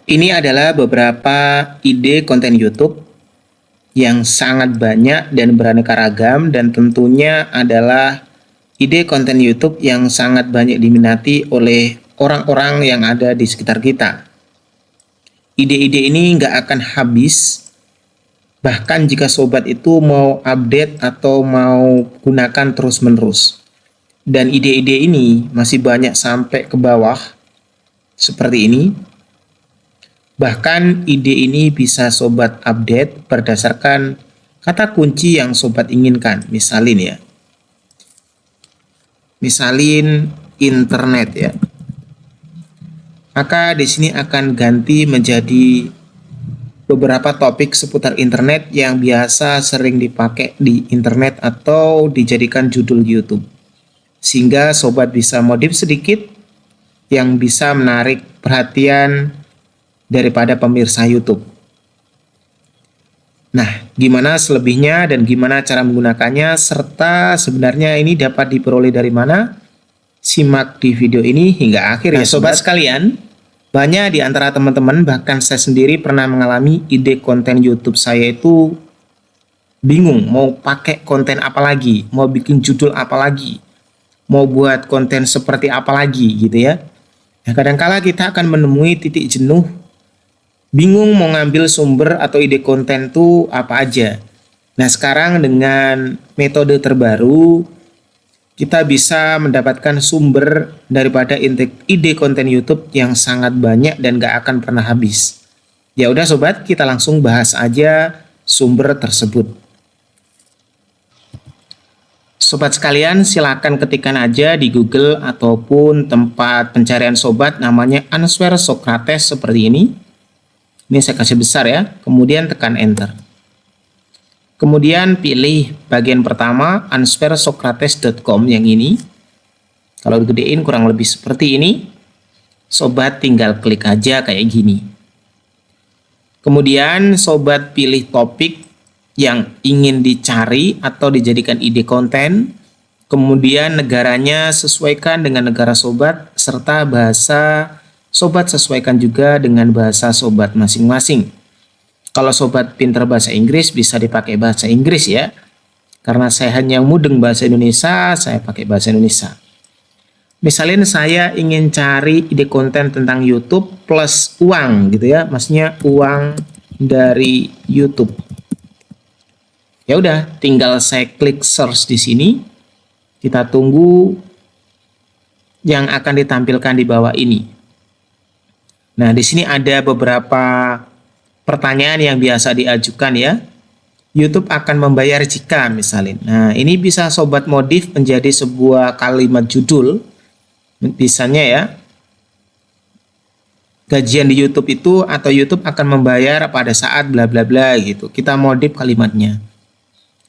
Ini adalah beberapa ide konten YouTube yang sangat banyak dan beraneka ragam, dan tentunya adalah ide konten YouTube yang sangat banyak diminati oleh orang-orang yang ada di sekitar kita. Ide-ide ini nggak akan habis, bahkan jika sobat itu mau update atau mau gunakan terus-menerus. Dan ide-ide ini masih banyak sampai ke bawah, seperti ini. Bahkan ide ini bisa sobat update berdasarkan kata kunci yang sobat inginkan. Misalin internet ya. Maka di sini akan ganti menjadi beberapa topik seputar internet yang biasa sering dipakai di internet atau dijadikan judul YouTube. Sehingga sobat bisa modif sedikit yang bisa menarik perhatian daripada pemirsa YouTube. Nah, gimana selebihnya dan gimana cara menggunakannya, serta sebenarnya ini dapat diperoleh dari mana? Simak di video ini hingga akhir ya sobat sekalian. Banyak di antara teman-teman, bahkan saya sendiri pernah mengalami ide konten YouTube saya itu bingung mau pakai konten apa lagi, mau bikin judul apa lagi, mau buat konten seperti apa lagi gitu ya. Nah, kadangkala kita akan menemui titik jenuh, bingung mau ngambil sumber atau ide konten tuh apa aja. Nah, sekarang dengan metode terbaru, kita bisa mendapatkan sumber daripada ide konten YouTube yang sangat banyak dan gak akan pernah habis. Ya udah sobat, kita langsung bahas aja sumber tersebut. Sobat sekalian, silakan ketikkan aja di Google ataupun tempat pencarian sobat namanya Answer Socrates seperti ini. Ini saya kasih besar ya, kemudian tekan enter. Kemudian pilih bagian pertama answersocrates.com yang ini. Kalau digedein kurang lebih seperti ini. Sobat tinggal klik aja kayak gini. Kemudian sobat pilih topik yang ingin dicari atau dijadikan ide konten. Kemudian negaranya sesuaikan dengan negara sobat, serta bahasa sobat sesuaikan juga dengan bahasa sobat masing-masing. Kalau sobat pintar bahasa Inggris bisa dipakai bahasa Inggris ya. Karena saya hanya mudeng bahasa Indonesia, saya pakai bahasa Indonesia. Misalnya saya ingin cari ide konten tentang YouTube plus uang gitu ya. Maksudnya uang dari YouTube. Ya udah, tinggal saya klik search di sini. Kita tunggu yang akan ditampilkan di bawah ini. Nah, di sini ada beberapa pertanyaan yang biasa diajukan ya. YouTube akan membayar jika misalnya. Nah, ini bisa sobat modif menjadi sebuah kalimat judul. Misalnya ya, gajian di YouTube itu atau YouTube akan membayar pada saat bla bla bla gitu. Kita modif kalimatnya.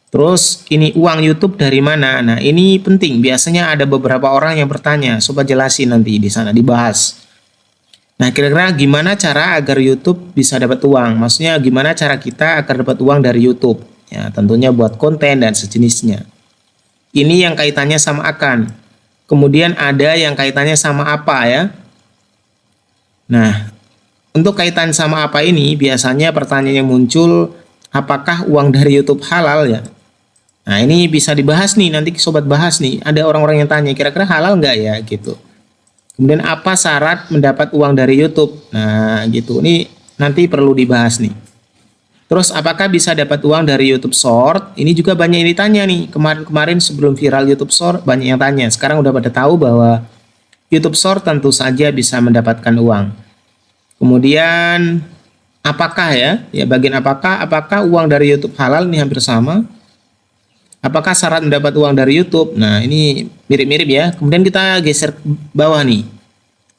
Terus ini uang YouTube dari mana? Nah, ini penting. Biasanya ada beberapa orang yang bertanya. Sobat jelasin nanti di sana dibahas. Nah, kira-kira gimana cara agar YouTube bisa dapat uang? Maksudnya gimana cara kita agar dapat uang dari YouTube? Ya, tentunya buat konten dan sejenisnya. Ini yang kaitannya sama akan. Kemudian ada yang kaitannya sama apa ya? Nah, untuk kaitan sama apa ini biasanya pertanyaan yang muncul, apakah uang dari YouTube halal ya? Nah, ini bisa dibahas nih, nanti sobat bahas nih. Ada orang-orang yang tanya, kira-kira halal nggak ya gitu. Kemudian apa syarat mendapat uang dari YouTube? Nah gitu, ini nanti perlu dibahas nih. Terus apakah bisa dapat uang dari YouTube Short? Ini juga banyak yang ditanya nih. Kemarin sebelum viral YouTube Short banyak yang tanya. Sekarang udah pada tahu bahwa YouTube Short tentu saja bisa mendapatkan uang. Kemudian apakah ya bagian apakah uang dari YouTube halal? Ini hampir sama. Apakah syarat mendapat uang dari YouTube? Nah, ini mirip-mirip ya. Kemudian kita geser ke bawah nih.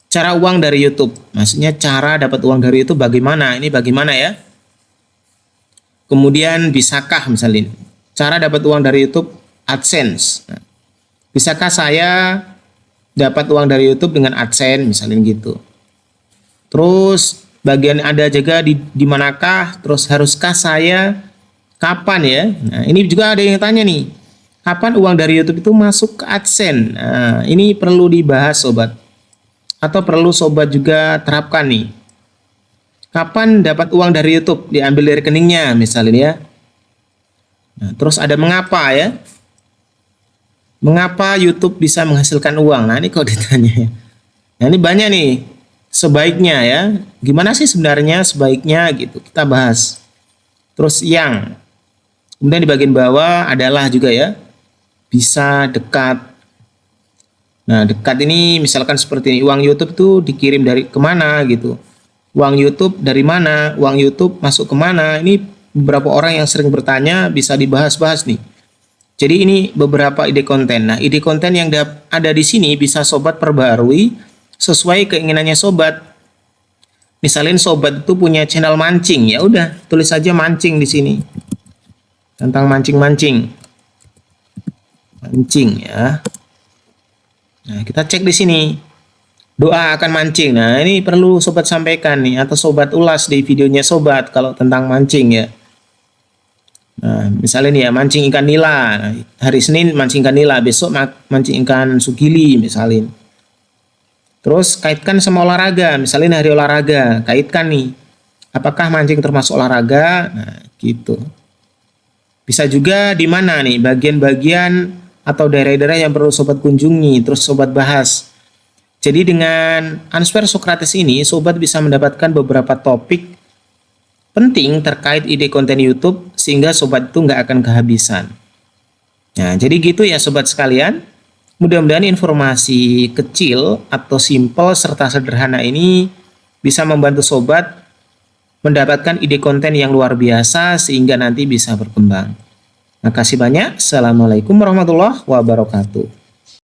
Cara uang dari YouTube. Maksudnya cara dapat uang dari YouTube bagaimana? Ini bagaimana ya? Kemudian bisakah misalnya cara dapat uang dari YouTube AdSense. Nah, bisakah saya dapat uang dari YouTube dengan AdSense misalnya gitu. Terus bagian ada juga di manakah? Terus haruskah saya kapan ya? Nah, ini juga ada yang tanya nih. Kapan uang dari YouTube itu masuk ke AdSense? Nah, ini perlu dibahas sobat. Atau perlu sobat juga terapkan nih. Kapan dapat uang dari YouTube? Diambil dari rekeningnya misalnya ya. Nah, terus ada mengapa ya? Mengapa YouTube bisa menghasilkan uang? Nah, ini kalau ditanya ya. Nah, ini banyak nih sebaiknya ya. Gimana sih sebenarnya sebaiknya gitu. Kita bahas. Terus yang. Kemudian di bagian bawah adalah juga ya. Bisa dekat. Nah, dekat ini misalkan seperti ini. Uang YouTube tuh dikirim dari kemana gitu. Uang YouTube dari mana? Uang YouTube masuk kemana? Ini beberapa orang yang sering bertanya bisa dibahas-bahas nih. Jadi ini beberapa ide konten. Nah, ide konten yang ada di sini bisa sobat perbarui sesuai keinginannya sobat. Misalnya sobat itu punya channel mancing, ya udah tulis saja mancing di sini. Tentang mancing-mancing. Mancing ya. Nah, kita cek di sini. Doa akan mancing. Nah, ini perlu sobat sampaikan nih atau sobat ulas di videonya sobat kalau tentang mancing ya. Nah, misalnya nih ya mancing ikan nila. Nah, hari Senin mancing ikan nila, besok mancing ikan sugili misalnya. Terus kaitkan sama olahraga, misalnya hari olahraga, kaitkan nih. Apakah mancing termasuk olahraga? Nah, gitu. Bisa juga di mana nih bagian-bagian atau daerah-daerah yang perlu sobat kunjungi, terus sobat bahas. Jadi dengan Answer Socrates ini, sobat bisa mendapatkan beberapa topik penting terkait ide konten YouTube sehingga sobat itu nggak akan kehabisan. Nah, jadi gitu ya sobat sekalian. Mudah-mudahan informasi kecil atau simple serta sederhana ini bisa membantu sobat mendapatkan ide konten yang luar biasa sehingga nanti bisa berkembang. Makasih banyak. Assalamualaikum warahmatullahi wabarakatuh.